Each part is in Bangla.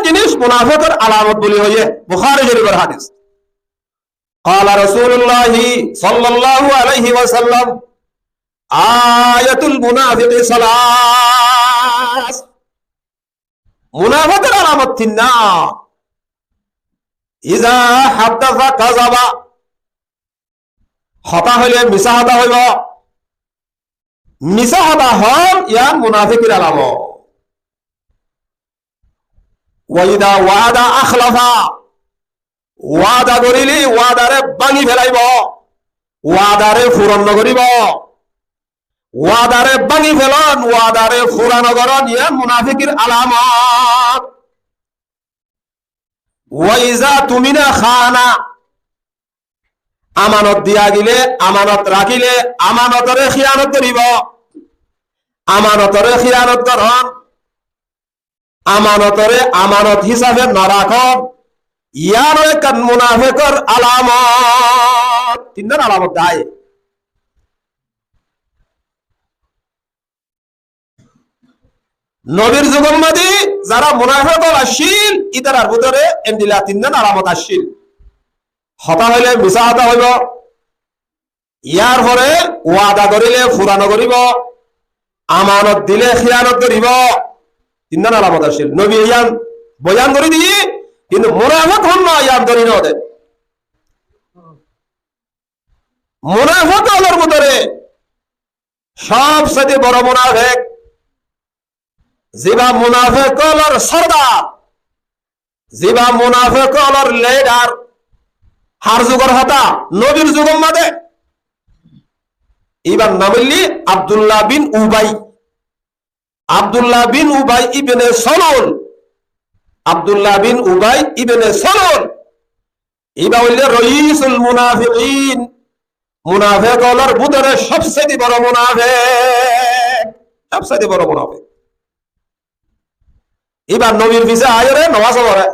জিনিস মুনাফিকের আলামত বলি হয়ে বুখারী শরীফের হাদিস قال رسول الله صلى الله عليه وسلم আয়াতুল মুনাফিক সালাস মুনাফিকের আলামত তিনটা ইজা হাদাসা কাযাবা কথা হইলে মিছা কথা হইব মিছা কথা হল ইয়ার মুনাফিকের আলামত ওয়াইদা ওয়াদা আখলাফা ওয়াদা করিলি ওয়াদারে ভাঙি ফেলাইব ওয়াদারে পূরণ নকরিব ওয়াদারে ভাঙি ফেলন ওয়াদারে পূরণ করন ইয়ার মুনাফিকের আলামত ওয়াইজা তুমিনা খানা আমানত দিয়া গিলে আমানত রাখিলে আমানতরে খিয়ানত করিব আমানতরে খিয়ানত করন আমানতরে আমানত হিসাবে নরাখন ইয়ারও এক মুনাফিকের আলামত তিনটার আলামত দেয় নবীর যুগম্মাদি যারা মুনাফিক আসিল ইতার ভিতরে এন্ডিলা তিনটার আলামত আসিল হতা হইলে মিছা হতা হইব ইয়ার পরে ওয়াদা করিলে ফুরানো করিব আমানত দিলে খিয়ানত করিব তিনটা আলামত আসিল নবী ইয়ান বয়ান করে দিয়ে কিন্তু মুনাফিক হন না ইয়ান ধরি না ওদের মুনাফিক হলোর ভিতরে সবচেয়ে বড় মুনাফিক জিবা মুনাফিক হলোর সরদার জিবা মুনাফিক হলোর লিডার হার যুগের হতা নবীর যুগের মাঝে এবার নামিল্লি আব্দুল্লাহ বিন উবাই আব্দুল্লাহ বিন উবাই ইবনে সলুল আব্দুল্লাহ বিন উবাই ইবনে সলুল এবার হইলে রইসুল মুনাফিকিন মুনাফিক হলোর ভিতরে সবচেয়ে বড় মুনাফিক সবচেয়ে বড় মুনাফিক এবার নবীর পিছে আয়রে নামাজ পড়ে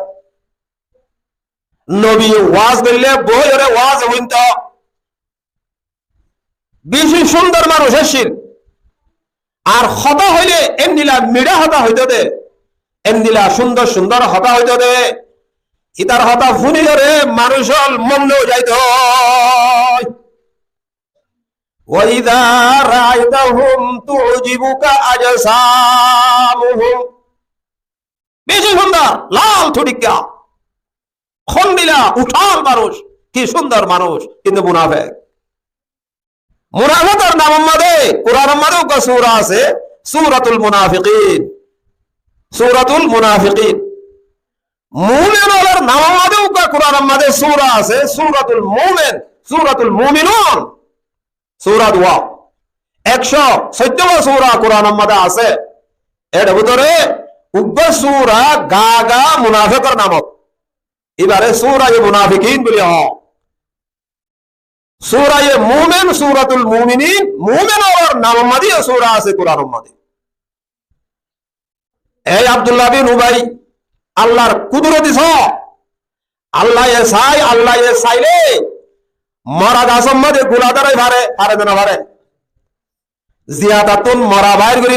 নবী ওয়াজ করলে বইরে ওয়াজ হইত বেশি সুন্দর মানুষ আসিল আর হতা হইলে এমনিলা মিড়া হতা হইতে দে এমনিলা সুন্দর সুন্দর হতা হইতে দে ইতার হতা ফুনি ধরে মানুষ মন যাইত ওয়াইদা রাআইতাহুম তুজিবুকা আজসামুহুম বেশি সুন্দর লাল থুড়িকা খন্ডিলা উঠাল মানুষ কি সুন্দর মানুষ কিন্তু মুনাফিক মুনাফিকের নাম মধ্যে কোরআনের মধ্যে সূরা আছে সূরাতুল মুনাফিকিন সূরাতুল মুনাফিকিন মুমিনের নাম মধ্যে কোরআনের মধ্যে সূরা আছে সূরাতুল মুমিন সূরাতুল মুমিনুন সূরা ওয়া 114 সূরা কোরআনের মধ্যে আছে এর ভিতরে উগ্র সূরা গা মুনাফিকের নাম এবারে সূরায়ে মুনাফিকিন বলি সূরায়ে মুমিন সূরাতুল মুমিনিন মুমিনের নাম মধ্যে সূরা আছে কোরআনের মধ্যে এই আব্দুল্লাহ বিন উবাই আল্লাহর কুদরত দিছ আল্লাহ এ চাইলে মরা গাছের মধ্যে গুলা দাঁড়াই পারে না পারে জিয়াদাতুন মরা বাইর করি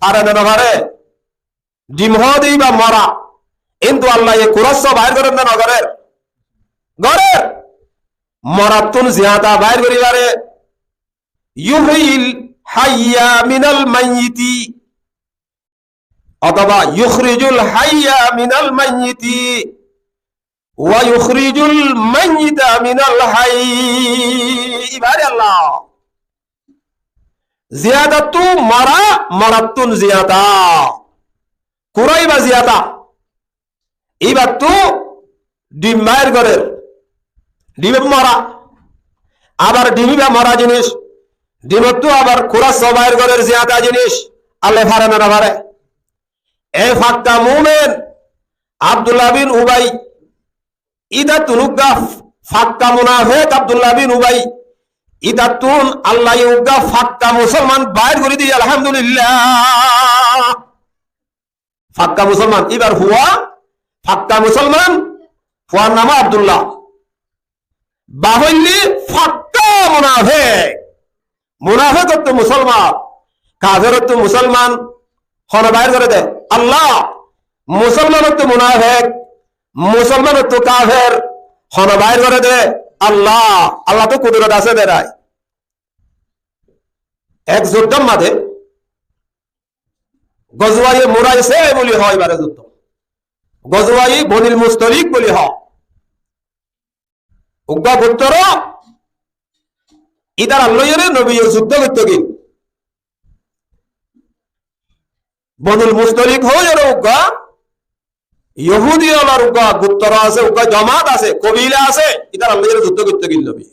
পারে না পারে ডিম হই বা মরা কিন্তু আল্লাহ এ কুরস বাইর করেন না ঘরের মরাতুন জিয়াদা বাইর করি ইউহিল হাইয়া মিনাল মাইয়িতি অথবা ইউখরিজুল হাইয়া মিনাল মাইয়িতি ওয়া ইউখরিজুল মাইয়িতা মিনাল হাইয়্যি বারে আল্লাহ জিয়াদাতু মারা মারাতুন জিয়াদা কুরাইবা জিয়াদা এইবার তো ডিম বাইর করে ডিমে মরা আবার ডিমিবা মরা জিনিস ডিমত তো আবার কুরাস বাইর করে জিয়াদা জিনিস আল্লাহ পারে না পারে এই ফাক্কা মুমিন আব্দুল্লাহ বিন উবাই ইদা তুনুগা ফাক্কা মুনাফিক আব্দুল্লাহ বিন উবাই ইদা তুন আল্লাহ ইউগা ফাক্কা মুসলমান বাইর করে দি আলহামদুলিল্লাহ ফাক্কা মুসলমান এবার হুয়া ফাক্কা মুসলমান হুয়ার নাম আব্দুল্লাহ বাহল্লি ফাক্কা মুনাফিক মুনাফিক তো মুসলমান কাফের তো মুসলমান হন বাইর করে দে আল্লাহ মুসলমানের তো মুনাফেক, মুসলমানের তো কাফের হন বাইর করে দে আল্লাহ, আল্লাহ তো কুদরত আছে দেরায়। এক যুদ্ধের মাঝে গজওয়াই মুরাইসে বলি হয় এবারে যুদ্ধ, গজওয়াই বনিল মুস্তলিক বলি হয় উগ্গা গোত্র ইদার আল্লাহরে নবী যুদ্ধ করতে গিয়ে বনুল মুস্তলিক হয়ে উগ্গা ইহুদি আলার উগ্গা গোত্র আছে, উগ্গা জামাত আছে, কবিলা আছে, ইদার আল্লাহরে যুদ্ধ করতে গিয়ে নবী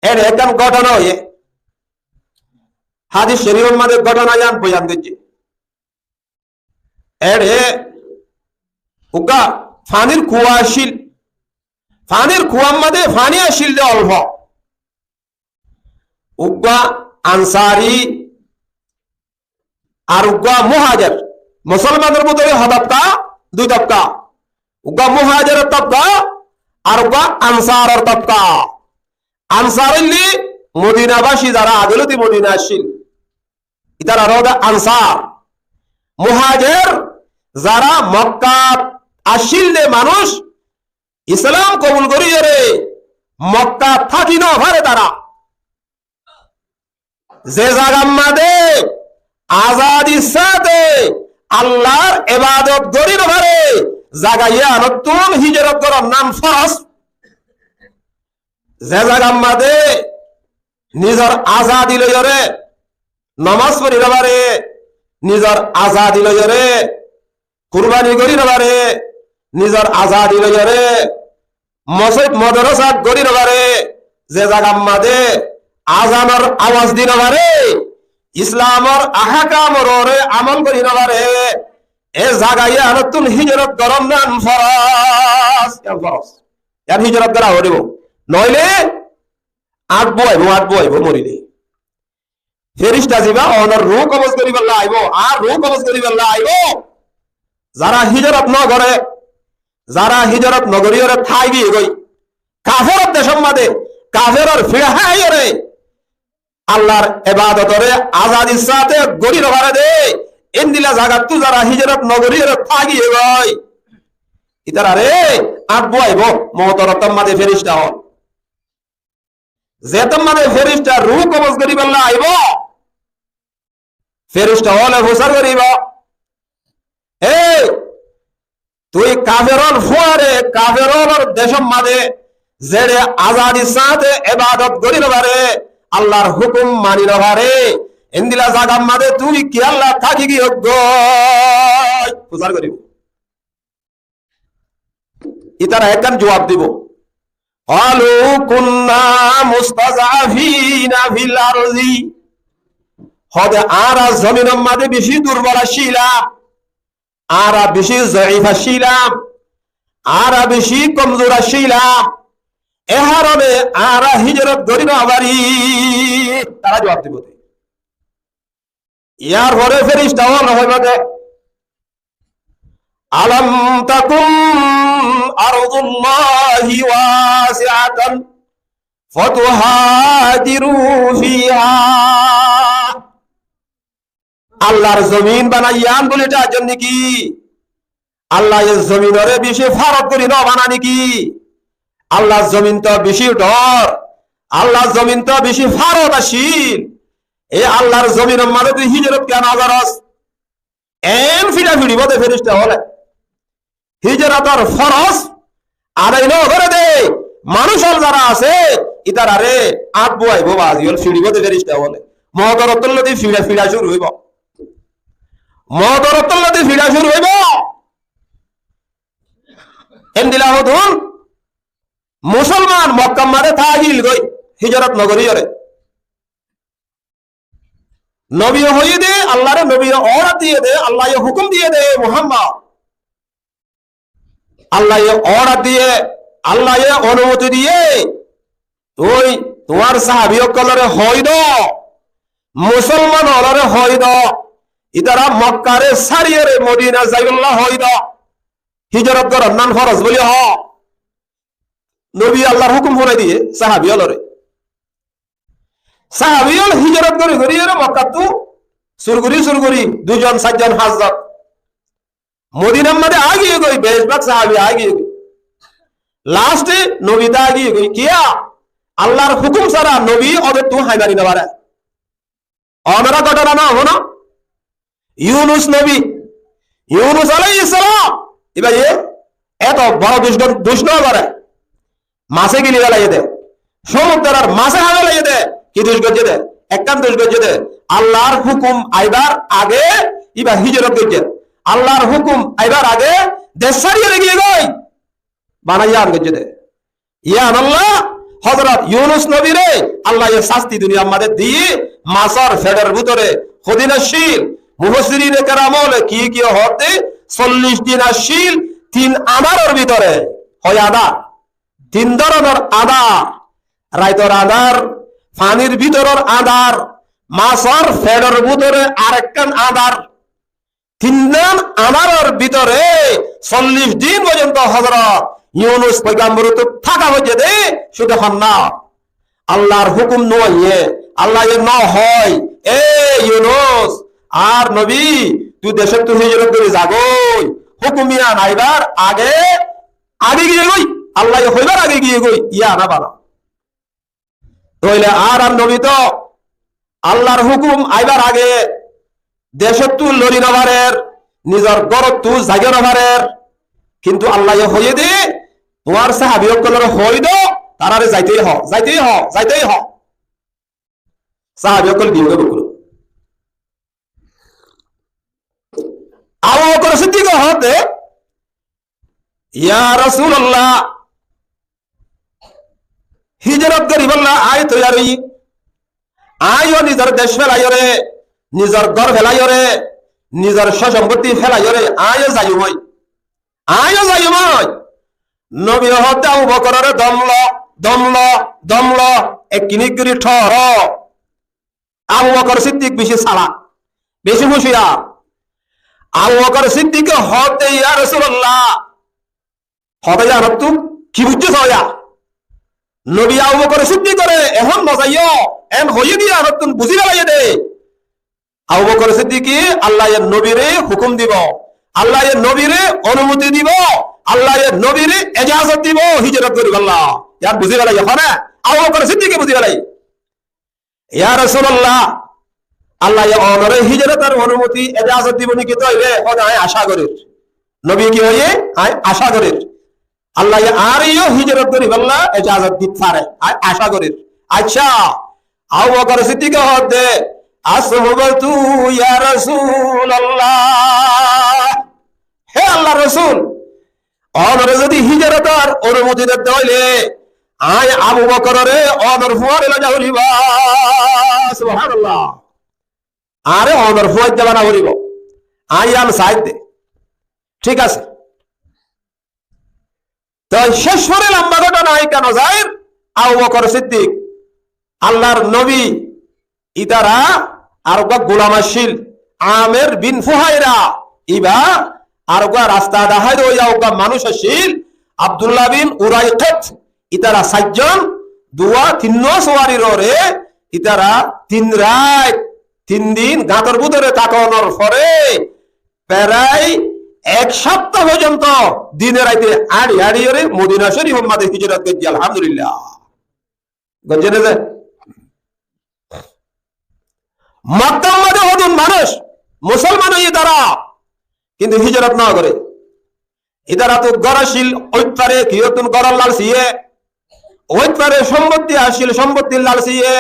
এর একদম ঘটনা হয়ে হাদিস শরীফের মধ্যে ঘটনা জান বয়ান দিচ্ছে। এর উগ্গা ফানির কুয়া আসিল, ফানির কুয়ার মধ্যে ফানি আসিল যে অল্প, উগ্গা আনসারি আর উগ্গা মুহাজির, মুসলমানের মধ্যে হতাবকা দুই তবকা, উগ্গা মুহাজিরের তবকা আর উগ্গা আনসারের তবকা। আনসারিল্লি মদিনাবাসী যারা আগলতি মদিনা আসিল ইতারা রোদা আনসার। মুহাজির যারা মক্কা আসিল যে মানুষ ইসলাম কবুল করি রে মক্কা থাকি না ভারে, তারা যে জায়গা মাদে আজাদি সাথে আল্লাহর ইবাদত করি না ভারে জায়গায় নতুন হিজরত করার নাম ফরজ। যে জায়গা মাদে নিজের আজাদি লইরে নমাজ পড়ি পারে, নিজের আজাদি লইরে কুরবানি করি পারে, নিজের আজাদি লইরে মসজিদ মাদ্রাসা করি পারে, যে জায়গা মাদে আজানের আওয়াজ দিন পারে, ইসলামর আহকামর আমল করি পারে, এ জায়গায় নতুন হিজরত করার নাম ফরজ। এর হিজরত করা হইব, নইলে আটবো আইব মরিলে ফেরিস্তা যাবা অনার রূহ কবজ করি পারলা আইব, আর রূহ কবজ করি পারলা আইব। যারা হিজরত ন করে, যারা হিজরত নগরীয়রে ঠাই গিয়ে গই কাফের দেশের মাঝে কাফেরর ফিরাহাই রে আল্লাহর ইবাদতরে আজাদির সাথে গড়ি রবারে দে এন্দিলা জাগাত তু যারা হিজরত নগরীয়রে ঠাই গিয়ে গই ইতারা রে আটবো আইব মহতরতম মাঝে ফেরিস্তা হন, যেতম মাঝে ফেরিস্তা রূহ কবজ করি পারলা আইব, ফেরিস্তা হলে হুসার করিব এই তুই কাফেরর ফুয়ারে কাফেরর দেশের মাঝে যেড়ে আজাদির সাথে ইবাদত করি পারে আল্লাহর হুকুম মানি পারে এন্দিলা জাগার মাঝে তুই কি আল্লাহ থাকি কি যোগ্য হুসার করিব। ইতারা একদম জবাব দিব আলু কুন্না মুস্তাজাফিনা ফিল আরজি, হদে আরা জমিনের মাঝে বেশি দুর্বল ছিলাম, আরা বেশি জয়ীফা ছিলাম, আরা বেশি কমজোর ছিলাম, এ হারণে আরা হিজরত করি না পারি। তারা জবাব দিব। ইয়ার পরে ফেরেশতা হইবে আলাম তাকুম আরদুল্লাহি ওয়াসিআতান ফাতুহাজিরু ফিহা, আল্লাহর জমিন বানাইয়ান বলে এটার জন্য কি আল্লাহ এর জমিনরে বেশি ফারত করি না বানানি কি আল্লাহর জমিন তো বেশি ডর, আল্লাহর জমিন তো বেশি ফারত আসিল, এই আল্লাহর জমিনের মাঝে তুই হিজরত কেন আজারস এম ফিরা ফিরি বদে ফেরিস্তা হলে হিজরতর ফরজ আদায় ন করে দে মানুষ যারা আছে ইতারা রে আটবো আইব বাজিল ফিরিব দে ফেরিস্তা বলে মহতরতল্লতি ফিরা ফিরা শুরু হইব, মহতরতল্লতি ফিরা শুরু হইব। এন্দিলা হতুন মুসলমান মক্কা মারে থাকিল গই হিজরত নগরীয়রে নবী হইয়ে দে আল্লাহরে নবীর অর্ডার দিয়ে দে, আল্লাহ হুকুম দিয়ে দে মুহাম্মদ, আল্লাহ অর্ডার দিয়ে আল্লাহ অনুমতি দিয়ে তুই তোমার সাহাবিয়কলরে হইদ মুসলমান হলরে হইদ ইতারা মক্কারে সারিয়ে রে মদিনা যাইবল্লাহ হইদ হিজরত করার নাম ফরজ বলি হ নবী আল্লাহর হুকুম করে দিয়ে সাহাবিয়লরে সাহাবিয়ল হিজরত করে করিয়ে মক্কা তু সুরগুরি দুজন 4জন হাজত মদিনার মধ্যে আগিয়ে গই বেশবাগ সাহাবি আগিয়ে গই লাস্টে নবীটা আগিয়ে গই কিয়া আল্লাহর হুকুম ছাড়া নবী ওদের তু হাইমারি না পারে আমরা ঘটনা না হো না ইউনুস নবী ইউনুস আলাইহিস সালাম এবার এত বড় দুষ্ণ করে মাছে গিলি বেলাইয়ে দে সমুদ্রের মাছে হামে লাগিয়ে দে কি দুষ গজ্জে দে একখান দুষ গজ্জে দে আল্লাহর হুকুম আইবার আগে ইবা হিজরত গজ্জে আল্লাহর হুকুম আইবার আগে দেশ ছাড়িয়ে গিয়ে গই বানাইয়া গজ্জে দে ইয়ান আল্লাহ হযরত ইউনুস নবী রে আল্লাহ এর শাস্তি দুনিয়া আমাদের দিয়ে মাছর ফেডের ভিতরে খদিনাশীল মুফাসসিরিনে কেরাম বলে কি হতে 40 দিন আসিল 3 আদারের ভিতরে হয় আদা 3 ধরনের আদা রাইতর আদার পানির ভিতরের আদার মাছর ফেডের ভিতরে আরেকখান আদার 3 আদারের ভিতরে 40 দিন পর্যন্ত হযরত ইউনুস পয়গম্বর তো থাকা হয়ে দে শুধু হন না আল্লাহর হুকুম নয় আল্লাহ এর না হয় এ ইউনুস আর নবী তুই দেশে তুই হিজরত করে যাগই হুকুমিয়া নাইবার আগে আগে গিয়ে গই আল্লাহ হইবার আগে গিয়ে গই ইয়া না বাবা তাইলে আর নবী তো আল্লাহর হুকুম আইবার আগে দেশে তুই লড়ি নভারের নিজের গরত তুই জাগে নভারের কিন্তু আল্লাহ হইয়ে দে তোমার সাহাবী সকলের হই দো তারারে যাইতেই হ সাহাবী সকল দিয়ে গেল আবু বকর সিদ্দিক হতে ইয়া রাসূলুল্লাহ হিজরত করি বললা আয় তৈয়ারি আয়ো নিজের দেশ ফেলাইরে নিজের ঘর ফেলাইরে নিজের সম্পত্তি ফেলাইরে আয় যাইমই নবী হতে আবু বকরের দমল এককিনি করে ঠর আবু বকর সিদ্দিক বেশি চালাক বেশি হুঁশিয়ার আবু বকর সিদ্দিক হতে ইয়া রাসূলুল্লাহ হতে জানো তুই কি বুঝছিস হয়া নবী আবু বকর সিদ্দিক করে এখন মজাইও এন হইয়ে দিয়া নতুন বুঝি লাগাইয়ে দে আবু বকর সিদ্দিক আল্লাহ এর নবীরে হুকুম দিব আল্লাহ এর নবীরে অনুমতি দিব আল্লাহ এর নবীরে ইজাজত দিব হিজরত করি আল্লাহ ইয়ার বুঝি গেলাই এখন আবু বকর সিদ্দিক বুঝি গেলাই ইয়া রাসূলুল্লাহ আল্লাহ এর অনরে হিজরতের অনুমতি ইজাজত দিব নাকি তইলে আমি আশা করি নবী কি হইয়ে আমি আশা করি আল্লাহ আর ইও হিজরত করি আল্লাহ ইজাজত দিতে পারে আমি আশা করি আচ্ছা আবু বকর সিদ্দিক হতে আসবতু ইয়া রাসূলুল্লাহ হে আল্লাহ রাসূল অনরে যদি হিজরতের অনুমতি দিতে হইলে আয় আবু বকরের অনর ফুয়ারে লাগা হইবা সুবহানাল্লাহ আরে অনর ফুয়ার জানা হইব আই আম সাইতে ঠিক আছে তো শেষ করে লম্বা ঘটনা আই কেন যায় আবু বকর সিদ্দিক আল্লাহর নবী ইতারা আর গোলাম আসিল আমের বিন ফুহাইরা ইবা আর রাস্তা দেখাই ওয়া মানুষ আসিল আব্দুল্লাহ বিন উরাইকাত ইতারা 7 জন দুয়া 3 সওয়ারির রে ইতারা 3 রাত 3 দিন গাতর ভিতরে তাকানোর পরে প্রায় 1 সপ্তাহ পর্যন্ত দিনে রাতে আড়ি রে মদিনা শরীফ মধ্যে হিজরত করেছি আলহামদুলিল্লাহ গজরে যে মক্কার মধ্যে হদুন মানুষ মুসলমান হয়ে তারা কিন্তু হিজরত না করে ইদারা তো গরশীল ওইপারে কিয়তুন গরল লালসিয়ে ওইপারে সম্পত্তি আসিল সম্পত্তির লালসিয়ে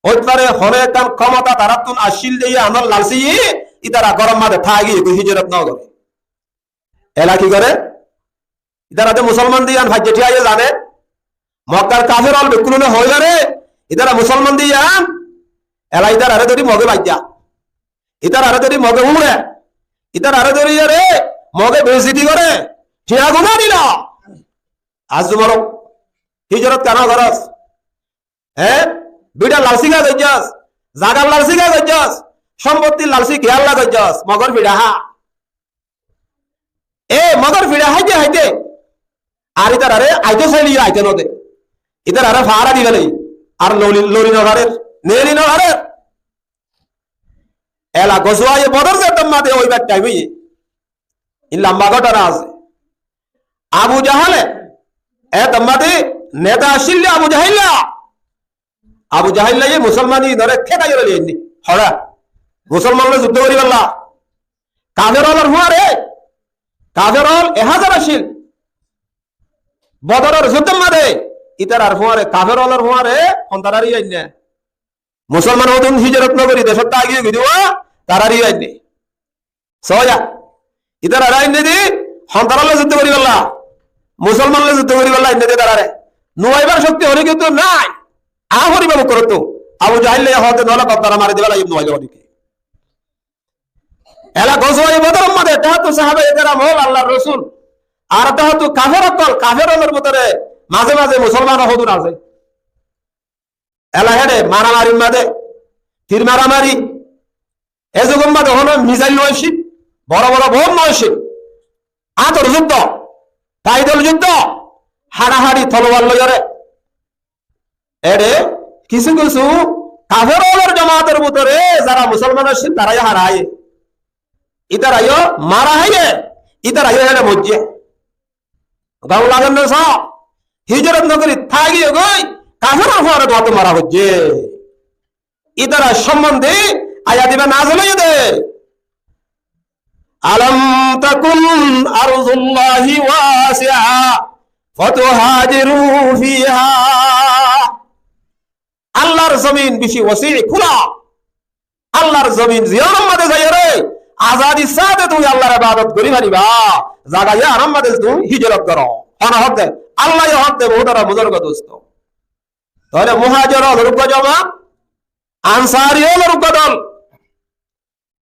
ওইপারে হরে কান ক্ষমতা তারাতুন আসিল দিয়ে আমার লালসিয়ে ইদারা গরম মাঝে থাকি হিজরত না করে এলা কি করে ইদারা তো মুসলমান দিয়ে ভাগ্য ঠিয়াইয়ে জানে মক্কার কাফের অল বেকুলনে হয়ে যারে ইদারা মুসলমান দিয়ে এলা ইদার আরে ধরি মগে বাজ্যা ইদার আরে ধরি মগে উড়ে ইদার আরে ধরি রে মগে বেজিতি করে ঠিয়া গুনা দিল আজ তোমার হিজরত কেন করস হ্যাঁ দুইটা লালসি গা গজ্জাস জাগার লালসি গা গজ্জাস সম্পত্তির লালসি খেয়াল না গজ্জাস মগর ফিডা হা এ মগর ফিডা হাইতে হাইতে আর ইতার আরে আইতে চাইলি আইতে নদে ইতার আরে ফাড়া দিবে নাই আর লরি নভারের নেলি নভারের এলা গসুয়ায়ে বদর যে তম্মাতে ওই ব্যাগ টাইমে ই লম্বা ঘটনা আছে। আবু জাহালে এ তোমাদের নেতা আসিল আবু জাহিল্লা মুসলমানি ধরে খেতা গেল হরা মুসলমানরা যুদ্ধ করি বললা কাফের হল হুয়ারে কাফের হল 1000 আসিল বদরের যুদ্ধের মাঝে ইতার আর হুয়ারে কাফের হলের হুয়ারে অন্তরারি আইনে মুসলমান হতুন হিজরত নগরী দেশত আগিয়ে গিয়ে তারারি আইনে সয়া ইতার আর আইনে দি অন্তরালে যুদ্ধ করি বললা মুসলমানলে যুদ্ধ করি বললা আইনে দি তারারে নুয়াইবার শক্তি হলে কিন্তু নাই আহরি বাবু করতো আবু জাহিল হতে নলা কপ্তারা মারি দিবা ইবনে ওয়াইলকে এলা গজওয়াই বদর মধ্যে তাহাতু সাহাবায়ে কেরাম হল আল্লাহর রাসূল আর তাহাতু কাফেরদের ভিতরে মাঝে মাঝে মুসলমান হদুর আছে এলা হেডে মারামারি মাঝে তীর মারামারি এজগম মাঝে হলো মিসাইল নয়সি বড় বড় বোম নয়সি আতর যুদ্ধ পাইদল যুদ্ধ হাড়াহাড়ি তলোয়ার লইরে এরে কিছু কিছু কাফেরদের জামাতের ভিতরে যারা মুসলমান আছে তারাই হারায় ইতারাইও মারা হাইয়ে ইতারাইও হেলে মজ্জে গাও লাগন না সব হিজরত নগরী থাগিয়ে গই কাফেরের ঘরে কত মারা হচ্ছে ইতারা সম্বন্ধে আয়াত দিবা নাযিল হইছে আলাম তাকুন আরজুল্লাহি ওয়াসিআ ফাতুহাজিরু ফিহা আল্লাহর জমিন বেশি ওয়াসি খোলা আল্লাহর জমিন জিয়ারত মধ্যে যাই রে আজাদি সাথে তুমি আল্লাহর ইবাদত করি পারিবা জায়গা আরাম মধ্যে তুমি হিজরত করো অন হতে আল্লাহ হতে বহুতরা বুজুর্গ দোস্ত তাহলে মুহাজির হল রুক জমা আনসারী হল রুক দল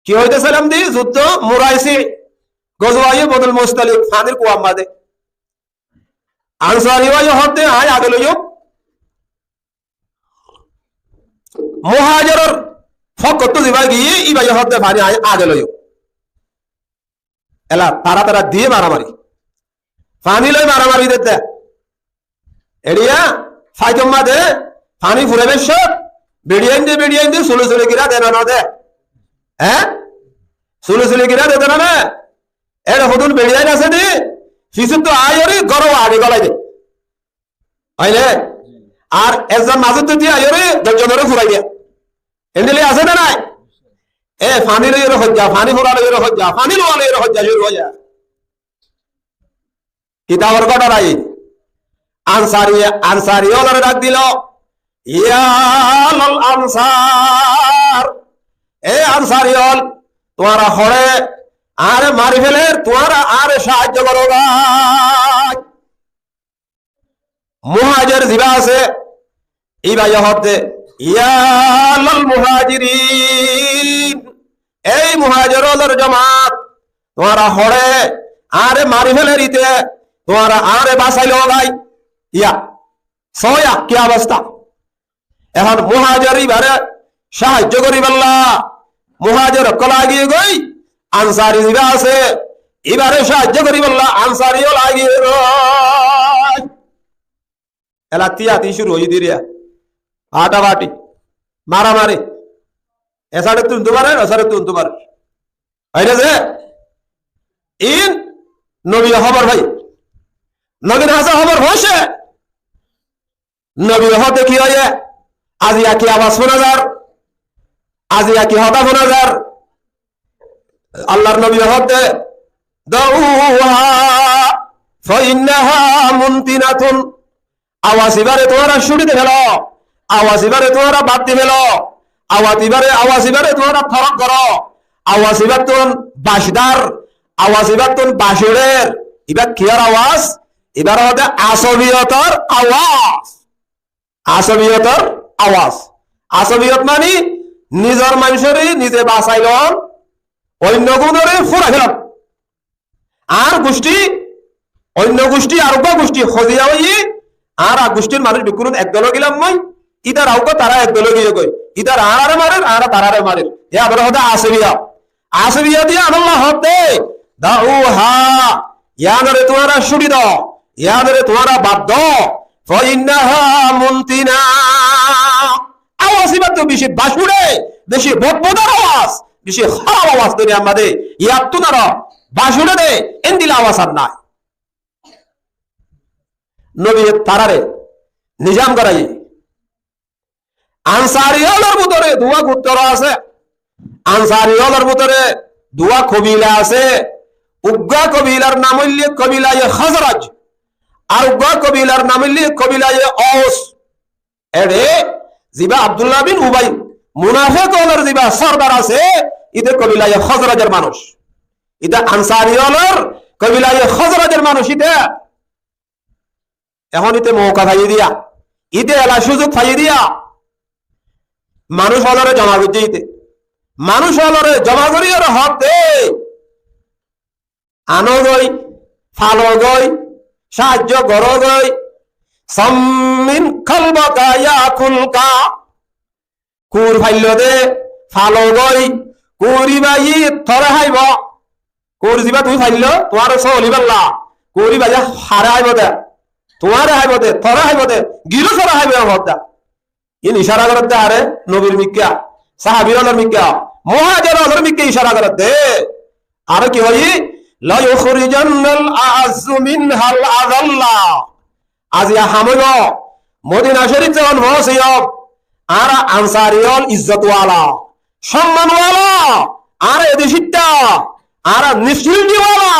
কি হইতেছিলাম দি যুদ্ধ মুরাইসি গজওয়াই বদল মুস্তালিক ফানির কুয়া মাদে আনসারী হতে আয় আগে লইও মুহাজিরের ফকত দিবা গিয়ে ইবাই হতে ভারি আগে লইও এলা তারা দিয়ে মারামারি পানি লই মারামারি দিতে এড়িয়া ফাইতম মাদে পানি ফুরে বেশ বেড়িয়ে দিয়ে সুলে গিরা দেন না দে হ্যাঁ সুলে গিরা দে না এর হতুন বেড়িয়ে আছে দি শিশু তো আয়রি গরম আগে গলাই দে আইলে আর একজন মাজত দিয়ে আয়রি দশজন ধরে ফুরাই দিয়া এন্ডিলে আছে না নাই এ পানি লইয়ের হজ্জা পানি ফুরা লইয়ের হজ্জা পানি লোয়া লইয়ের হজ্জা শুরু হয়ে যায় কিতাবের ঘটনাই আনসারি ওলারে ডাক দিল ইয়াল আনসার এ আনসারি হল তোমারা হরে আরে মারি ফেলে তোমারা আরে সাহায্য করো মুহাজির জিবা আছে এই ভাই হতে ইয়াল মুহাজিরিন এই মুহাজিরদের জামাত তোমারা হরে আরে মারি ফেলে রিতে তোমারা আরে বাঁচাইল গাই ইয়া সয়া কি অবস্থা এখন মুহাজির ইবারে সাহায্য করি বললা মুহাজির কলা গিয়ে গই আনসারি জিবা আছে এবারে সাহায্য করি বললা আনসারিও লাগিয়ে গই এলা তিয়াতি শুরু হই দিরিয়া আটাবাটি মারামারি এসারে তুলতে পারে এসারে তুলতে পারে হইলে যে ইন নবী খবর ভাই নবীর হাসা খবর বসে নবী হতে কি হয় আজিয়া কি আওয়াজ শোনা যার আজিয়া কি হতা শোনা যার আল্লাহর নবী হতে দাউহা ফাইন্নাহা মুনতিনাতুন আওয়াজ এবারে তোমরা শুনিতে ফেলো আওয়াজ এবারে তোমরা বাদ দিয়ে ফেলো আওয়াজ এবারে তোমরা ফরক করো আওয়াজ এবার তোন বাসদার আওয়াজ এবার তোন বাসুরের এবার কিয়ার আওয়াজ এবার হতে আসবিয়তর আওয়াজ আসবিয়তর আওয়াজ আসবিয়ত মানে নিজের মানুষেরই নিজে বাঁচাইল অন্য গুণরে ফুরা ফেল আর গোষ্ঠী অন্য গোষ্ঠী আর গোষ্ঠী সজিয়া হই আর গোষ্ঠীর মানুষ বিকুন একদল গেলাম মই ইতার আউক তারা একদল গিয়ে গই ইতার আরে মারে আর তারারে মারে এ আবার হতে আসবিয়া দিয়ে আল্লাহ হতে দাউহা ইয়ানরে তোমরা শুনি দাও ইয়ানরে তোমরা বাদ দাও ফাইন্নাহা মুনতিনা আওয়াজ এবার তো বেশি বাসুরে বেশি বদবদার আওয়াজ বেশি খারাপ আওয়াজ ধরে আমাদের ইয়াত তো না বাসুড়ে দে এন্দিলা আওয়াজ আর নাই নবী তারারে নিজাম করাই আনসারি হলের ভিতরে দুয়া গোত্র আছে আনসারি হলের ভিতরে দুয়া কবিলা আছে উগ্গা কবিলার নাম হইলে কবিলায়ে খাজরাজ আর উগ্গা কবিলার নাম হইলে কবিলায়ে আওস এরে জিবা আব্দুল্লাহ বিন উবাই মুনাফিক হলের জিবা সরদার আছে ইতে কবিলায়ে খাজরাজের মানুষ এটা আনসারি হলের কবিলায়ে খাজরাজের মানুষ এটা এখন ইতে মৌকা পাইয়ে দিয়া ইতে এলা সুযোগ পাইয়ে দিয়া মানুষ হলরে জমা করছে ইতে মানুষ হলরে জমা করি ওর হক দে আনো গই ফালো গই সাহায্য করো গই সম্মিন খলবকা ইয়া খুলকা কুর ফাইল দে ফালো গই কুরি বাই থরে হাইব কুর জিবা তুই ফাইল তোমার সলি বাল্লা কুরি বাজা হারে হাইব দে তোমার হাইব দে থরে হাইব দে গিরো সরা হাইব হদ্দা ইন ইশারা করত দে আরে নবীর মিক্কা সাহাবীর মিক্কা মুহাজিরের মিক্কা ইশারা করত দে আর কি হই লা ইখরিজান্নাল আ'আজ্জু মিনহাল আযাল্লা আজিয়া হামল মদিনা শরীফ যখন মসিয়ব আর আনসারিয়ল ইজ্জতওয়ালা সম্মানওয়ালা আর এদেশিটা আর নিশ্চিলটিওয়ালা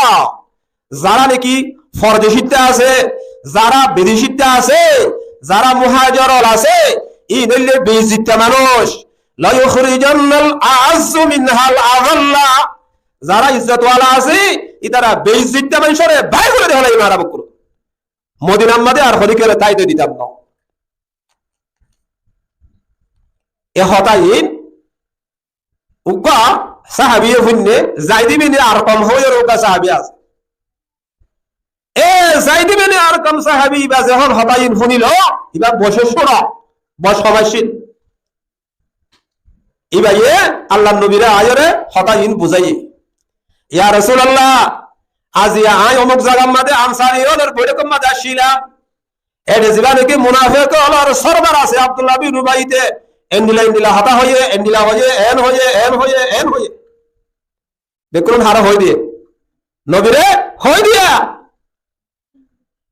যারা নাকি ফরদেশিটা আছে যারা বিদেশিটা আছে যারা মুহাজিরল আছে ই নইলে বেইজ্জত মানুষ লা ইখরিজান্নাল আ'আজ্জু মিনহাল আযাল্লা যারা ইজ্জতওয়ালা আছে ইতারা বেইজ্জত মানুষরে বাই করে দেওয়া লাগে মারা বকর মদিনার মধ্যে আর হলিকের তাই তো দিতাম না এ হতাইন উগা সাহাবিয়ে হইনে যাইদি বিনে আর কম হয়ে রোকা সাহাবী আছে এ যাইদি বিনে আর কম সাহাবী বা যখন হতাইন শুনিল ইবা বসে শোনা বস সমাজশীল ইবাইয়ে আল্লাহর নবীরা আয়রে হতাইন বুঝাইয়ে ইয়া রাসূলুল্লাহ আজিয়া আই অমুক জায়গার মধ্যে আনসারী হলের বৈঠকের মধ্যে আসছিলাম এডে জিবা নাকি মুনাফিক হলের সরদার আছে আব্দুল্লাহ বিন উবাইতে এন্ডিলা হাতা হয়ে এন্ডিলা হয়ে এন হয়ে দেখুন হারা হয়ে দিয়ে নবীরে হয়ে দিয়া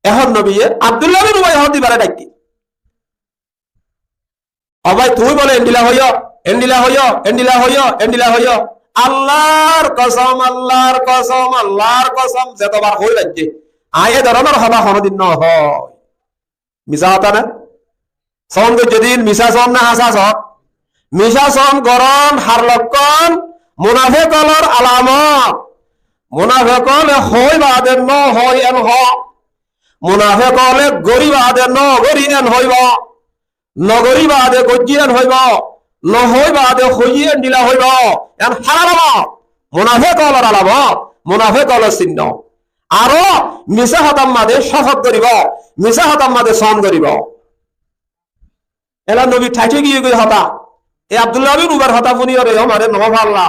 এখন নবী আব্দুল্লাহ বিন উবাই হদি বারে ডাকি অবাই তুই বলে এন্ডিলা হইয় আল্লাহর কসম যতবার হই রাজ্যে আয়ে ধরনের হবা কোনদিন ন হয় মিছা হতা না সন যেদিন মিশা সন না হাসা সন মিশা সন গরম হার লক্ষণ মুনাফিকলর আলামত মুনাফিকলে হই বাদে ন হয় এন হ মুনাফিকলে গরি বাদে ন গরি এন হইব নগরী বাদে গজ্জি এন হইব নহই বাদে হইয়ে দিলা হইব এন হারালাম মুনাফিকলর আলামত মুনাফিকলর চিহ্ন আরো মিশা হতাম মাদে শপথ করিব মিশা হতাম মাদে সন করিব এলা নবী ঠাইতে গিয়ে গই হতা এ আব্দুল্লাহ বিন উবার হতা ফুনি রে আমারে ন ভাল্লা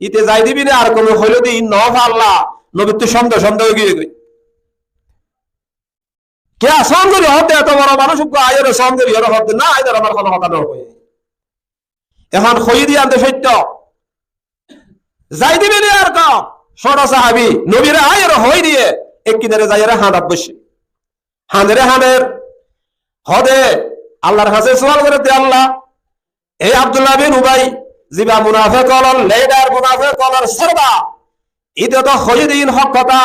ইতে যাই দিবি না আর কোন হইল দি ন ভাল্লা নবী তো সন্দেহ গিয়ে গই কে সন করি হতে এত বড় মানুষ আয়রে সন করি হতে হতে না আইদার আমার কোন হতা ন হই এখন হই দি আনতে সত্য যাই দিবি না আর কম ছোট সাহাবী নবীরে আয়রে হই দিয়ে এক কিনারে যাইরে হাঁদাত বসে হাঁদের হদে আল্লাহর কাছে সওয়াল করতে আল্লাহ এই আব্দুল্লাহ বিন উবাই জিবা মুনাফিকলর লিডার মুনাফিকলর সরদার ইতে তো হইদিন হক কথা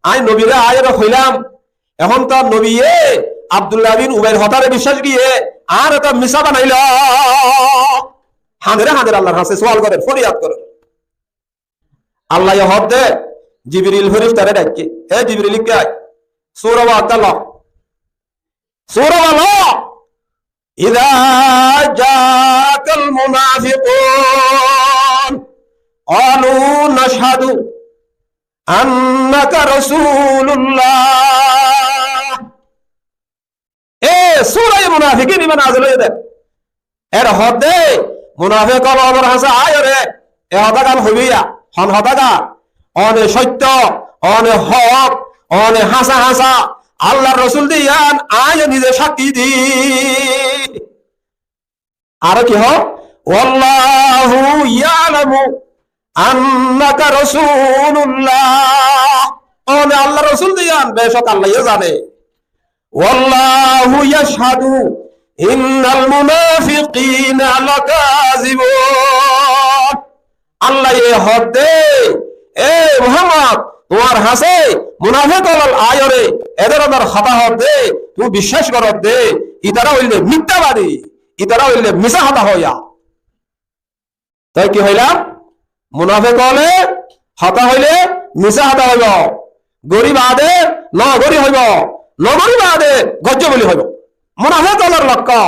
আই নবীরে আয়রে হইলাম এখন তো নবী আব্দুল্লাহ বিন উবাইর হতারে বিশ্বাস গিয়ে আর তো মিছা বানাইল হাঁদের আল্লাহর কাছে সওয়াল করেন ফরিয়াদ করেন আল্লাহ হদ দে জিবরিল ফেরেশতারে ডাকে হে জিবরিল কে সূরা ওয়াক্কালা সূরা ওয়ালা ইযা জাকাল মুনাফিকুন ক্বালু নাশহাদু আন্নাকা রাসূলুল্লাহ এ সূরা মুনাফিকিন ইমান নাযিল হইছে এর হদে মুনাফিক হলর হাসা আয়রে এ হদাগান হইবিয়া হন হদাগা অনে সত্য অনে হক অনে হাসা আল্লাহর রাসূল দিয়ান আয় নিজে সাক্ষী দি আর কি হ ওয়াল্লাহু ইয়ালামু আন্নাকা রাসূলুল্লাহ, ওনে আল্লাহ রাসূল দিয়ান বেশক আল্লাহ জানে। ওয়াল্লাহু ইয়াশহাদু ইন্নাল মুনাফিকিনা লাকাযিবুন, আল্লাহ এ হদে এ মুহাম্মদ তোমার হাসে মুনাফিক হল আয়রে এদের ওদের হতা হদে তুমি বিশ্বাস করো দে ইতারা হইলে মিথ্যাবাদী, ইতারা হইলে মিছা হতা হইয়া। তাই কি হইলাম? মুনাফিক হলে হতা হইলে মিছা হতা হইব, গরিব আদে ন গরিব হইব, নগরিব আদে গজ্জ বলি হইব। মুনাফিক হলের লক্ষ্য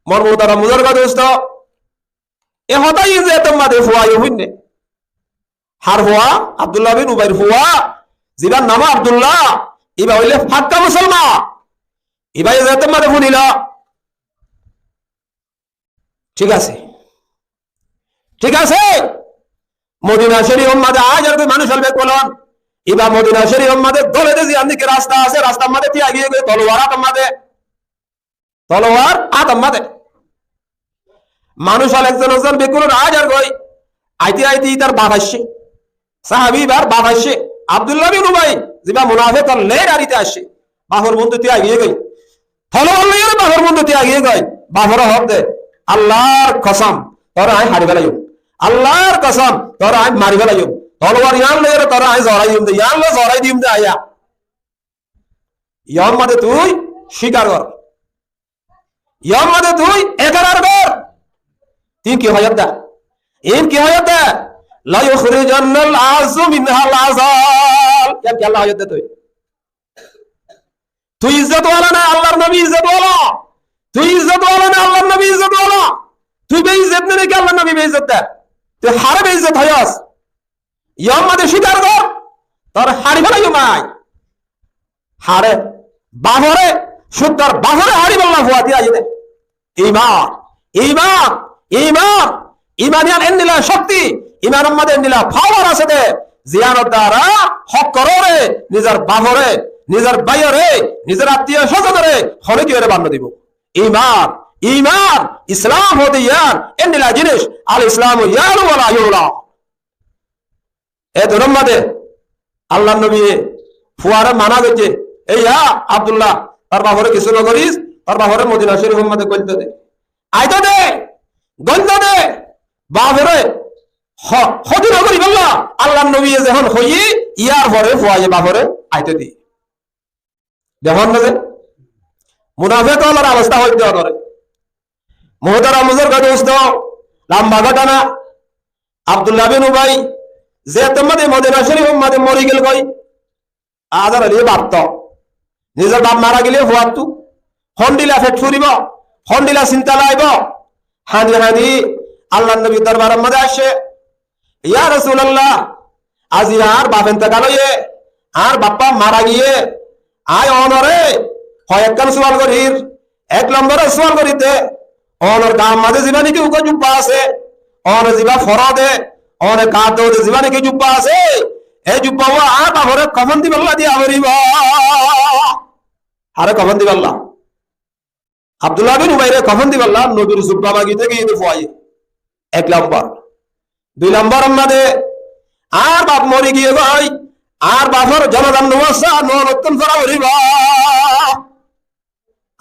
মর্মতারা মুজার দোস্ত এ হতাই যে তোমাদের ফুয়াই হইনে হার হুয়া আব্দুল্লাহ বিন উবাইর হুয়া জিবার নাম আব্দুল্লাহ, ইবা হইলে ফাক্কা মুসলমান, ইবাই যে তোমাদের শুনিল ঠিক আছে, ঠিক আছে। মদিনা শরীফ মাঝে আজ আর মানুষ হলবে বলন ইবা মদিনা শরীফ মাঝে দলে যে আন্দিকে রাস্তা আছে, রাস্তার মাঝে তিয়া গিয়ে গিয়ে তলোয়ার আতম মাঝে, তলোয়ার আতম মাঝে মানুষ হল একজন একজন বেকুলের আজ আর গই আইতে আইতে তার বাপ আসছে, সাহাবি বার বাপ আসছে, আব্দুল্লাহ বিন উবাই জিবা মুনাফিক লে গাড়িতে আসছে, বাপর বন্ধু তিয়া গিয়ে গই তলোয়ার লইয়ে বাপর বন্ধু তিয়া গিয়ে গই, বাপর হক দে আল্লাহর কসম তোরা আই হারি ফেলাই, আল্লাহর কসম তোরা আই মারি ফেলাই, তলোয়ার ইয়ান লইয়ে তোরা আই জড়াই দিম দে, ইয়ান লো জড়াই দিম দে আয়া ইয়ার মাঝে তুই স্বীকার কর, ইয়ার মাঝে তুই একরার কর। তিন কি হয় দা ইন কি হয় দা লা ইখরিজান্নাল আযু মিনহাল আযাল, ইয়া কি আল্লাহ হয় দা তুই ইজ্জত ওয়ালা না আল্লাহর নবী ইজ্জত ওয়ালা, তুই ইজ্জত ওয়ালা না আল্লাহর নবী ইজ্জত ওয়ালা, তুই বেইজ্জত না নাকি আল্লাহর নবী বেইজ্জত দা, তুই হারে বেইজ্জত হইয়াস ইয়ার মাঝে স্বীকার কর তোর হারি ফেলাই মাই হারে বাহরে সুন্দর বাহরে হারি বললা হুয়া দিয়া আইতে ঈমান ঈমান ঈমান ঈমানিয়ান এন্দিলা শক্তি ঈমানের মধ্যে এন্দিলা পাওয়ার আছে দে জিয়ারত দ্বারা হক করো রে নিজের বাহরে নিজের বাইরে নিজের আত্মীয় স্বজনরে হলে কি করে বান্ন দিব। ঈমান ঈমান ইসলাম হতে ইয়ার এন্দিলা জিনিস আল ইসলাম ইয়ালু ওয়ালা ইউলা এ ধর্ম মধ্যে আল্লাহর নবী ফুয়ারে মানা গেছে এই আব্দুল্লাহ তার বাহরে কিছু না করিস, তার বাহরে মদিনা শরীফ মধ্যে গন্ত দে আইতো দে গন্ত দে বাহরে হদি না করি বললা আল্লাহর নবী যখন হই ইয়ার পরে ফুয়ায়ে বাহরে আইতো দি দেখুন না যে মুনাফিক হলার অবস্থা হইতে ধরে মুহতারাম মুজার দোস্ত লম্বা ঘটনা আব্দুল্লাহ বিন উবাই যে তোমাদের মদিনা শরীফ মধ্যে মরি গেল কই আদার আলী বাপ নিজের বাপ মারা গেলে হুয়াতু হন্ডিলা ফেট ফুরিব, হন্ডিলা চিন্তা লাইব, হানি হানি আল্লাহ নবী দরবারের মধ্যে আসে, ইয়া রাসূলুল্লাহ আজি আর বাপ ইন্তেকাল হইয়ে আর বাপ্পা মারা গিয়ে আয় অনরে হয় একখান সোয়াল করির, এক নম্বরে সোয়াল করিতে অনর গাম মাঝে যাবা নাকি উকে জুব্বা আছে, অনে যাবা ফরদে অনে কাঁদে যাবা নাকি জুব্বা আছে, এই জুব্বা আর বাপরে কফন দি বল্লা দিয়া ভরিব আরে কফন দি বল্লা আব্দুল্লাহ বিন উবাইরে কফন দি বল্লা নবীর জুব্বা মাগিতে গিয়ে ফুয়াই এক নম্বর। দুই নম্বর আমাদের আর বাপ মরি গিয়ে ভাই আর বাপর জনদান নমস্যা নতুন করা ভরিব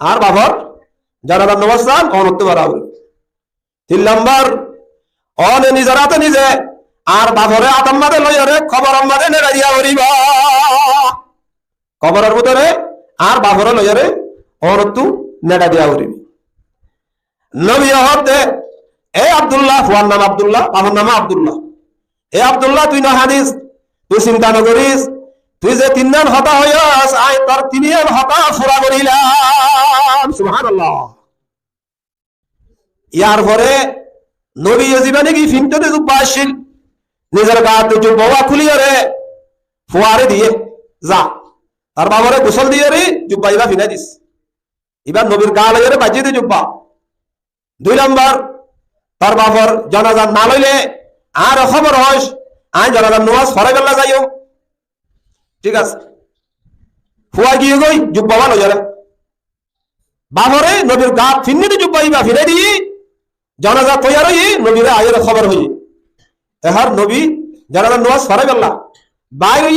আর বাপর জনদান নমস্যা অনত্য করা ভরিব। তিন নম্বর অনে নিজের হাতে নিজে আর বাপরে আতম মাদে লইরে খবর মাদে নেড়া দিয়া ভরিব খবরের ভিতরে আর বাপরে লইরে অনত্য নেড়া দিয়া ভরিব। নবী হতে এ আব্দুল্লাহ ফুয়ার নাম আব্দুল্লাহ বাবার নাম আব্দুল্লাহ, এ আব্দুল্লাহ তুই না হাদিস তুই চিন্তা নকরিস, তুই যে তিনজন হতা হইয়াস আয় তার তিনজন হতা ফুরা করিলাম সুবহানাল্লাহ। ইয়ার পরে নবী জীবনে কি ফিনতে জুব্বা আসছিল নিজের গাতে জুব্বা খুলিয়ে রে ফুয়ারে দিয়ে যা তার বাবারে গোসল দিয়ে রে জুব্বা ইবা ফিনাই দিস, এবার নবীর গা লইয়ে রে বাজিয়ে দে জুব্বা। দুই নম্বর তার বাবার জানাজা না লইলে আর খবর হস আই জানাজার নামাজ ফরে গেলা যাইও ঠিক আছে ফুয়া গিয়ে গই জুব্বা লইয়া রে বাবারে নবীর গা ফিন্নি জুব্বা ইবা ফিরে দি জানাজা তৈয়ার হই নবীরে আয়ের খবর হই এহার নবী জানাজার নামাজ ফরাই বেল্লা বাইরে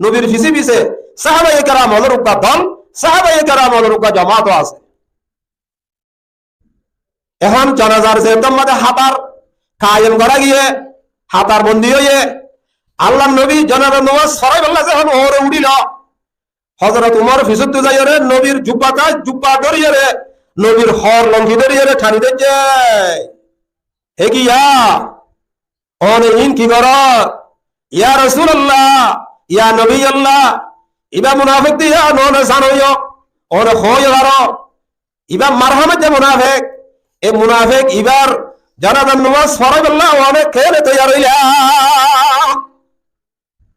নবীর পিছে পিছে সাহাবায়ে কেরাম অলরুকা দল, সাহাবায়ে কেরাম অলরুকা জামাত আছে। এখন জানাজার যে তোমাদের হাতার কায়েম করা গিয়ে হাতার বন্দি হয়ে আল্লাহ নবী জানাজার নামাজ ফরাই বেল্লা যখন ওরে উঠিল, হযরত উমর ফিসুদ্দু যাইরে নবীর জুব্বা ধরিয়ে রে নবীর হর লঙ্ঘি ধরিয়ে রে ঠানি দেছে হে কি ইন কি কর ইয়া রাসূলুল্লাহ ইয়া নবী আল্লাহ ইবা মুনাফিক দিয়া নন জানোয় ওর হয় গারো ইবা মারহামত যে মুনাফিক এ মুনাফিক ইবার জানাজার নামাজ ফরাই বেল্লা অনেক খেলে তৈয়ার হইলা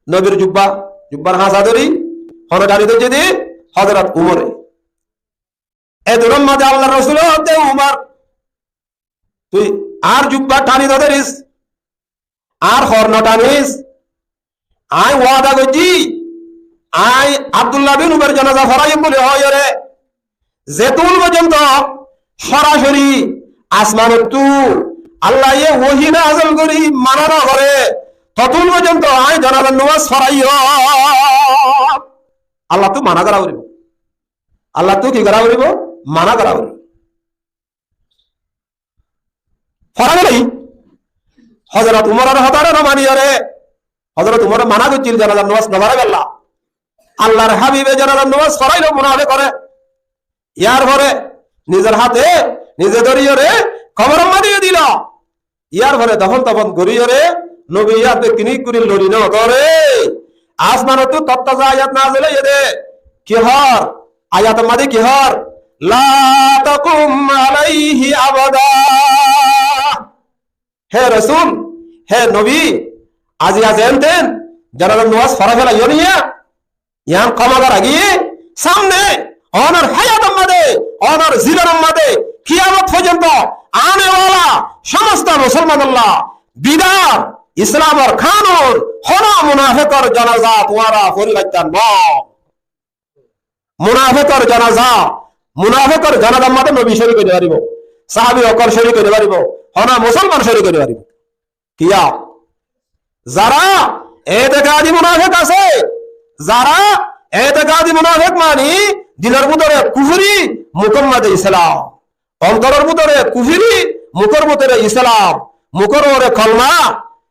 নবীর জুব্বার হাসা ধরি হরদারিতে যদি হযরত উমরে এ দুরম মাঝে আল্লাহ রাসূল হতে উমর তুই আর জুব্বা টানি ধরিস আর হর্ন টানিস আই ওয়াদা করছি আই আব্দুল্লাহ বিন উমর জানাজা ফরাইম বলে হয় রে যেতুল পর্যন্ত সরাসরি আসমানত আল্লাহ এ ওহী নাযিল করি মানা না করে ততুল পর্যন্ত আই জানাজার নামাজ ফরাইও আল্লাহ তো মানা করা করিব, আল্লাহ তো কি করা করিব মানা করা করিব ফরা গেলেই হযরত উমরের হতারে মানিয়ারে হযরত উমর মানা করছিল জানাজার নামাজ না পড়া গেল্লা আল্লাহর হাবিবে জানাজার নামাজ ফরাইলো মুনাফিক করে ইয়ার পরে নিজের হাতে নিজে ধরিয়ে রে খবর মারিয়ে দিল ইয়ার পরে তখন গড়িয়ে রে নবী ইয়াতে কিনি করি লড়ি না করে আসমানত তত্তাজা আয়াত নাযিল হইছে কি হর আয়াত মাদি কি হর লা তাকুম আলাইহি আবাদা হে রাসূল হে নবী আজি আজেনতেন জানাজার নামাজ ফরা ফেলা ইয়া ইয়ান কমাগার আগিয়ে সামনে অনার হায়াত মাদে অনার জীবন মাদে কিয়ামত পর্যন্ত আনে ওয়ালা সমস্ত মুসলমান আল্লাহ বিদার ইসলামের কানুন হনা মুনাফিকর জানাজা তোয়ারা পরিবর্তন ন মুনাফিকর জানাজা মাদে নবী শরীক হইতে পারিব, সাহাবী অকর শরীক হইতে পারিব, হনা মুসলমান শরীক হইতে পারিব। কিয়া যারা এতেকাদি মুনাফিক আছে, যারা এতেকাদি মুনাফিক মানি দিলের ভিতরে কুফরি মুখের মধ্যে ইসলাম, অন্তরের ভিতরে কুফরি মুখের ভিতরে ইসলাম, মুখের ভিতরে কলমা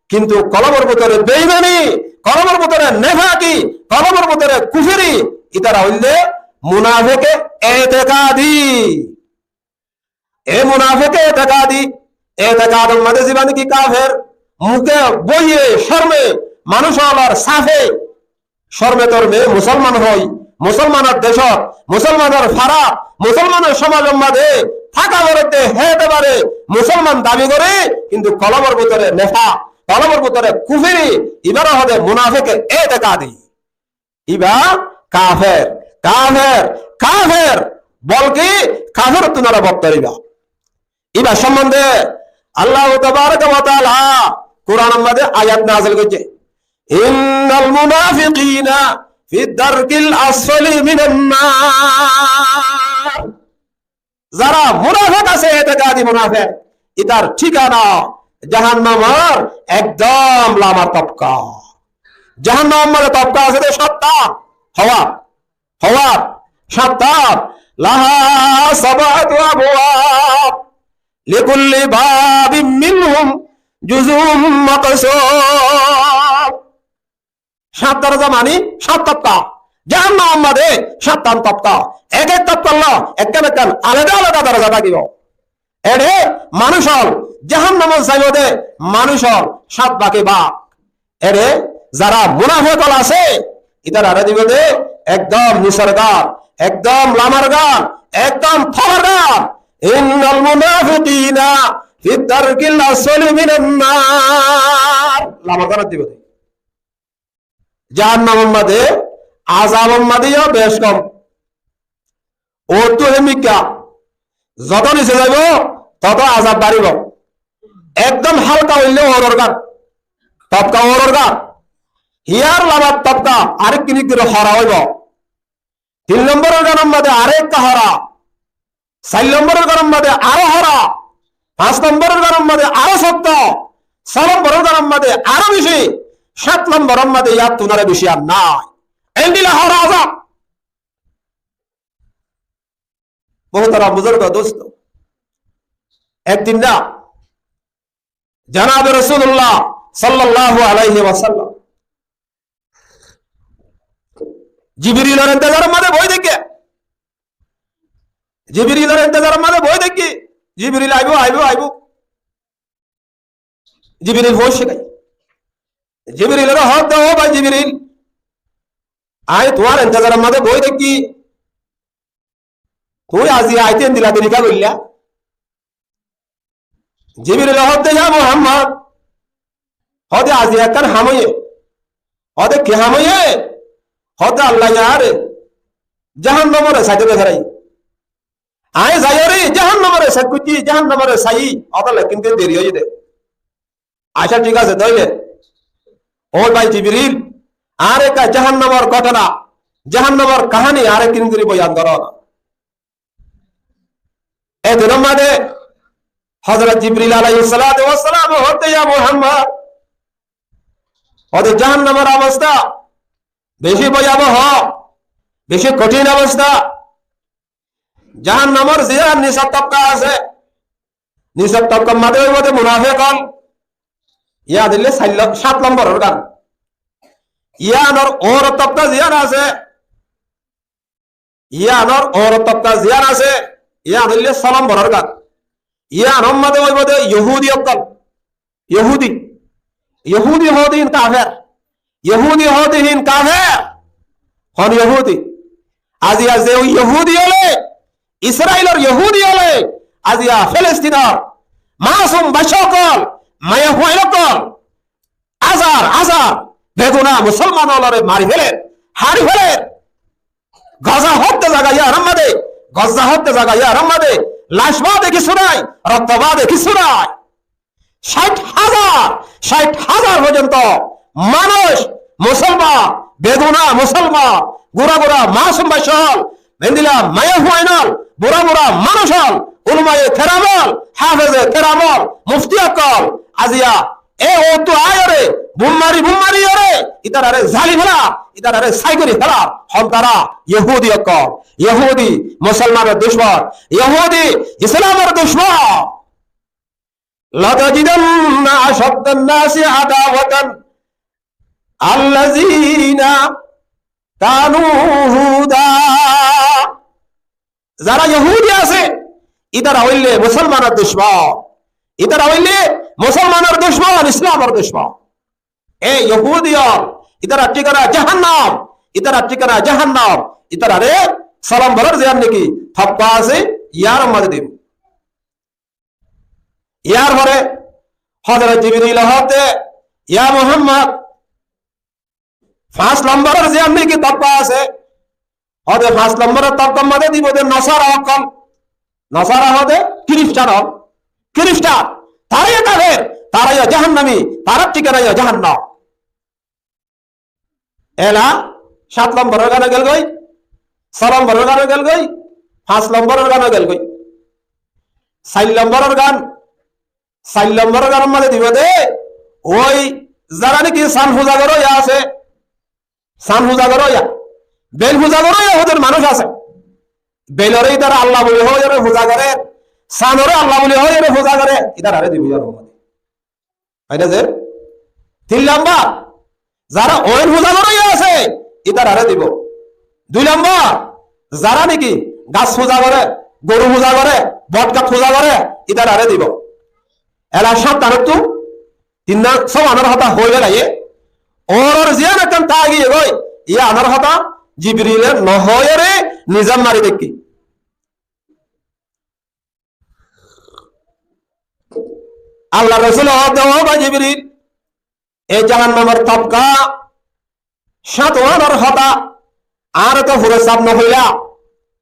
কিন্তু কলমের ভিতরে বেঈমানি, কলমের ভিতরে নেফাকি, কলমের ভিতরে কুফরি, ইতারা হইলে মুনাফিকে এতেকাদি। এ মুনাফিকে এতেকাদি এতেকাদের মধ্যে জীবন কি কাফের মুখে বইয়ে শর্মে মানুষ হলার সাফে শর্মে তর্মে মুসলমান হই, মুসলমানের দেশ মুসলমানের ফারা মুসলমানের সমাজের মাঝে থাকা করতে হেতে পারে মুসলমান দাবি করে কিন্তু কলমের ভিতরে নেফা, কলমের ভিতরে কুফরি, ইবার হবে মুনাফিকে এতেকাদি, ইবা কাফের কাফের কাফের বলকি কাফের তুনারা বক্তরিবা। ইবা সম্বন্ধে আল্লাহ তাবারাকা ওয়া তাআলা কোরআনের মধ্যে আয়াত নাযিল করেছে ইন্নাল মুনাফিকিনা ফি দারকিল আসফালি মিনান নার। যারা মুনাফিক আছে এতেকাদি মুনাফিক ইতার ঠিকানা জাহান্নামের একদম লামার তবকা। জাহান্নাম মানে তবকা আছে যে সাতটা হওয়া হওয়া সাতটা লাহা সাবাতু আবওয়াব লিকুল্লি বাবিম মিনহুম জুজুম মাকসুম। সাত দরজা মানে সাত তবকা, জাহান্নাম মানে সাতটা তবকা, এক এক তবকা একখান একখান আলাদা আলাদা দরজা থাকিব। এরে মানুষ হল জাহান্নামের সাইডে মানুষ হল সাত বাকি বাক। এরে যারা মুনাফিক আছে ইতার আরে দিবে দে একদম নিসর্গার, একদম লামারগার, একদম ফলারগার। ইন্নাল মুনাফিকিনা ফি দারকিল আসফালি মিনান নার। লামারগার দিবে দে জাহান্নামের মধ্যে আযাবের মধ্যেও বেশ কম। ও তো হেমিকা যত নিচে যাইব তত আযাব বাড়িব। একদম হালকা হইলে ওরর গান তবকা ওরর গান হিয়ার লামার তবকা আরেক কিনিক করে হরা হইব। 3 নম্বরের গানের মধ্যে আরেক হরা, 4 নম্বরের গানের মধ্যে আরো হরা, 5 নম্বরের গানের মধ্যে আরো সত্য, 6 নম্বরের গানের মধ্যে আরো বেশি, 7 নম্বরের মধ্যে ইয়ার তুনারে বেশি আর নাই। এন্ডিলা হওয়া আজাব মোহতারাম বুজুর্গ দোস্ত, একদিন না জনাব রাসূলুল্লাহ সাল্লাল্লাহু আলাইহি ওয়াসাল্লাম জিবরিলের ইন্তজারের মধ্যে বই দেখে, জিবরিলের ইন্তজারের মধ্যে বই দেখি, জিবরিল আইবো আইবো আইবো, জিবরিল বই শেখাই, জিবরিলের হক দাও ভাই জিবরিল আয় তোমার ইন্তজারের মধ্যে বই দেখি, তুই আজি আইতেন দিলা তরিকা কইলা। জিবরিল হক দে ইয়া মুহাম্মদ হদে আজি একখান হাময়ে, হদে কে হাময়ে, হদে আল্লাহ ইয়ারে জাহান্নামের সাইতে বেরাই আয় যাইরে জাহান্নামের সাকুতি জাহান্নামের সাই অদলে কিন্তু দেরি হই দে। আচ্ছা ঠিক আছে তাইলে ও ভাই জিবরিল আরে কা জাহান্নামের ঘটনা জাহান্নামের কাহিনী আরে কিন্তু বয়ান করো না। এই দিনের মধ্যে হযরত জিবরিল আলাইহিস সালাতু ওয়াস সালাম হতে ইয়া মুহাম্মদ ওদের জাহান্নামের অবস্থা বেশি ভয়াবহ, বেশি কঠিন অবস্থা। জাহান্নামের যে নিচের তবকা আছে, নিচের তবকার মধ্যে মুনাফিক হল ইয়া দিলে 7 নম্বরের গান, ইয়ানোর ওর তবকা জিয়ান আছে, ইয়ানোর ওর তবকা জিয়ান আছে, ইয়া দিলে 6 নম্বরের গান। ইয়ানোর মধ্যে ওই মধ্যে ইহুদি অকল, ইহুদি ইহুদি হদিন কাফের, ইহুদি হদিন কাফের হন ইহুদি। আজিয়া যে ইহুদি হলে ইসরায়েলের ইহুদি হলে আজিয়া ফিলিস্তিনের মাসুম বাচ্চাসকল মায়া হুয়াইলকল হাজার হাজার বেগুনা মুসলমান হলরে মারি ফেলেন, হারি ফেলেন। গজা হত্যা জায়গা ইয়ার আমাদের, গজা হত্যা জায়গা ইয়ার আমাদের, লাশ বাদে কিছু নাই, রক্ত বাদে কিছু নাই। 60,000 পর্যন্ত মানুষ মুসলমান, বেগুনা মুসলমান, গোড়া গোড়া মাসুম বাচ্চাল বেন্দিলা মায়া হুয়াইনল, বুড়া বুড়া মানুষ হল, উলমায়ে কেরামল, হাফেজে কেরামল, মুফতি আকল আজিয়া এ ও তো আয়রে বুম্মারি বুম্মারি ওরে ইতারে জালি ফেলা, ইতারে সাইগরি ফেলা হন তারা ইহুদি আকল। ইহুদি মুসলমানের দুশমন, ইহুদি ইসলামের দুশমন। লাতাজিদান্না আশাদ্দান নাসি আদাওয়াতান আল্লাযীনা কানু হুদা। যারা ইহুদি আছে ইতারা হইলে মুসলমানের দুশমন, ইতারা হইলে মুসলমানের দুশমন, ইসলামের দুশমন। এই ইহুদিয়র ইতারা ঠিকানা জাহান্নাম, ইতারা ঠিকানা জাহান্নাম। ইতারা রে সালাম বলার যে নাকি থপ্পা আছে ইয়ার মধ্যে দিন। ইয়ার পরে হযরত জিবরিল হতে ইয়া মুহাম্মদ 5 নম্বরের যে নাকি থপ্পা আছে হতে 5 নম্বরের তবকার মধ্যে দিব যে নসারা হকল, নসারা হতে খ্রিস্টান হল, খ্রিস্টান তারাই কাফের, তারাই জাহান্নামী, তারার ঠিকানা জাহান্নাম। এলা 7 নম্বরের গানে গেল গই, 6 নম্বরের গানে গেল গই, 5 নম্বরের গানে গেল গই। 4 নম্বরের গান, 4 নম্বরের গানের মধ্যে দিব দে ওই যারা নাকি সান পূজা করো ইয়া আছে, সান পূজা করো ইয়া বেল পূজা করো ইয়া ওদের মানুষ আছে। বেলরে তারা আল্লাহ বলে হয় এর পূজা করে, সানরে আল্লাহ বলে হয় এর পূজা করে, ইদার আরে দিব ইয়ার মধ্যে এটা যে 3 নম্বর যারা ওই পূজা করো ইয়া আছে ইদার আরে দিব। 2 নম্বর যারা নাকি গাছ পূজা করে, গরু পূজা করে, বটগাছ পূজা করে ইদার আরে দিব। এলা সব তার তো 3 না সব আনার হতা হইলে লাগে ওর জিয়ান একদম তাগিয়ে গই ইয়া আনার হতা জিবরিলের নহয়রে নিজাম মারি দেখি। আল্লাহ রাসূল দেওয়া বা জিবরিল এই জাহান্নামের তবকা 7 ওয়ানার হতা আর তো পুরো সাব ন হইলা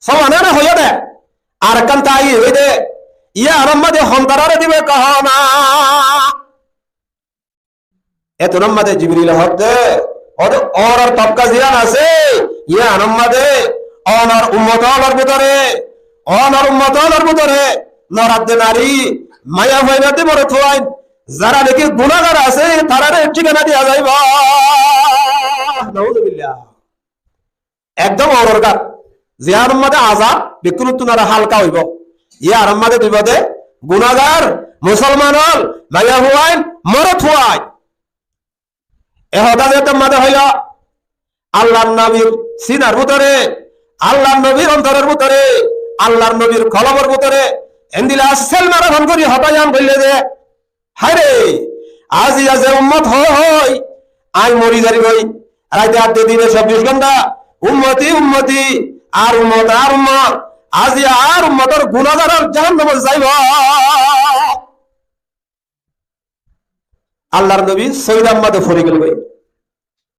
সব আনার হইয়া দে আর কান তাই হই দে ইয়া আরামদে হন্তারারে দিবে কহনা। এত নম্বরে জিবরিল হতে और तबका जियान আছে ইয়া আনমাদে অনার উম্মতর ভিতরে, অনার উম্মতর ভিতরে নরাতে নারী মায়া হইনাতে বড় থোয়াই যারা নাকি গুনাহগার আছে তারারে ঠিকানা দিয়া যাইবা। নাউযুবিল্লাহ। একদম অররগার জিয়ার মধ্যে আযাব বিকৃতনারা হালকা হইব, ইয়ার মধ্যে বিপদে গুনাহগার মুসলমান হল মাইয়া হুয়াইন মরত হুয়াই এ হদাজের মধ্যে হইল আল্লাহর নবীর সিনার ভিতরে, আল্লাহর নবীর অন্তরের ভিতরে, আল্লাহর নবীর কলমের ভিতরে এন্দিলা সেলমারা ফোন করি হতায়াম বললে যে হায়রে আজ যে উম্মত হই আই মরি যারি হই রাইতে 8 দিনে 24 ঘন্টা উম্মতি উম্মতি আর উম্মত আর উম্মত আজ আর উম্মতের গুনাহগার জাহান্নামে যাইব। আল্লাহর নবী সৈয়দ আহমদ ফরিকুল ভাই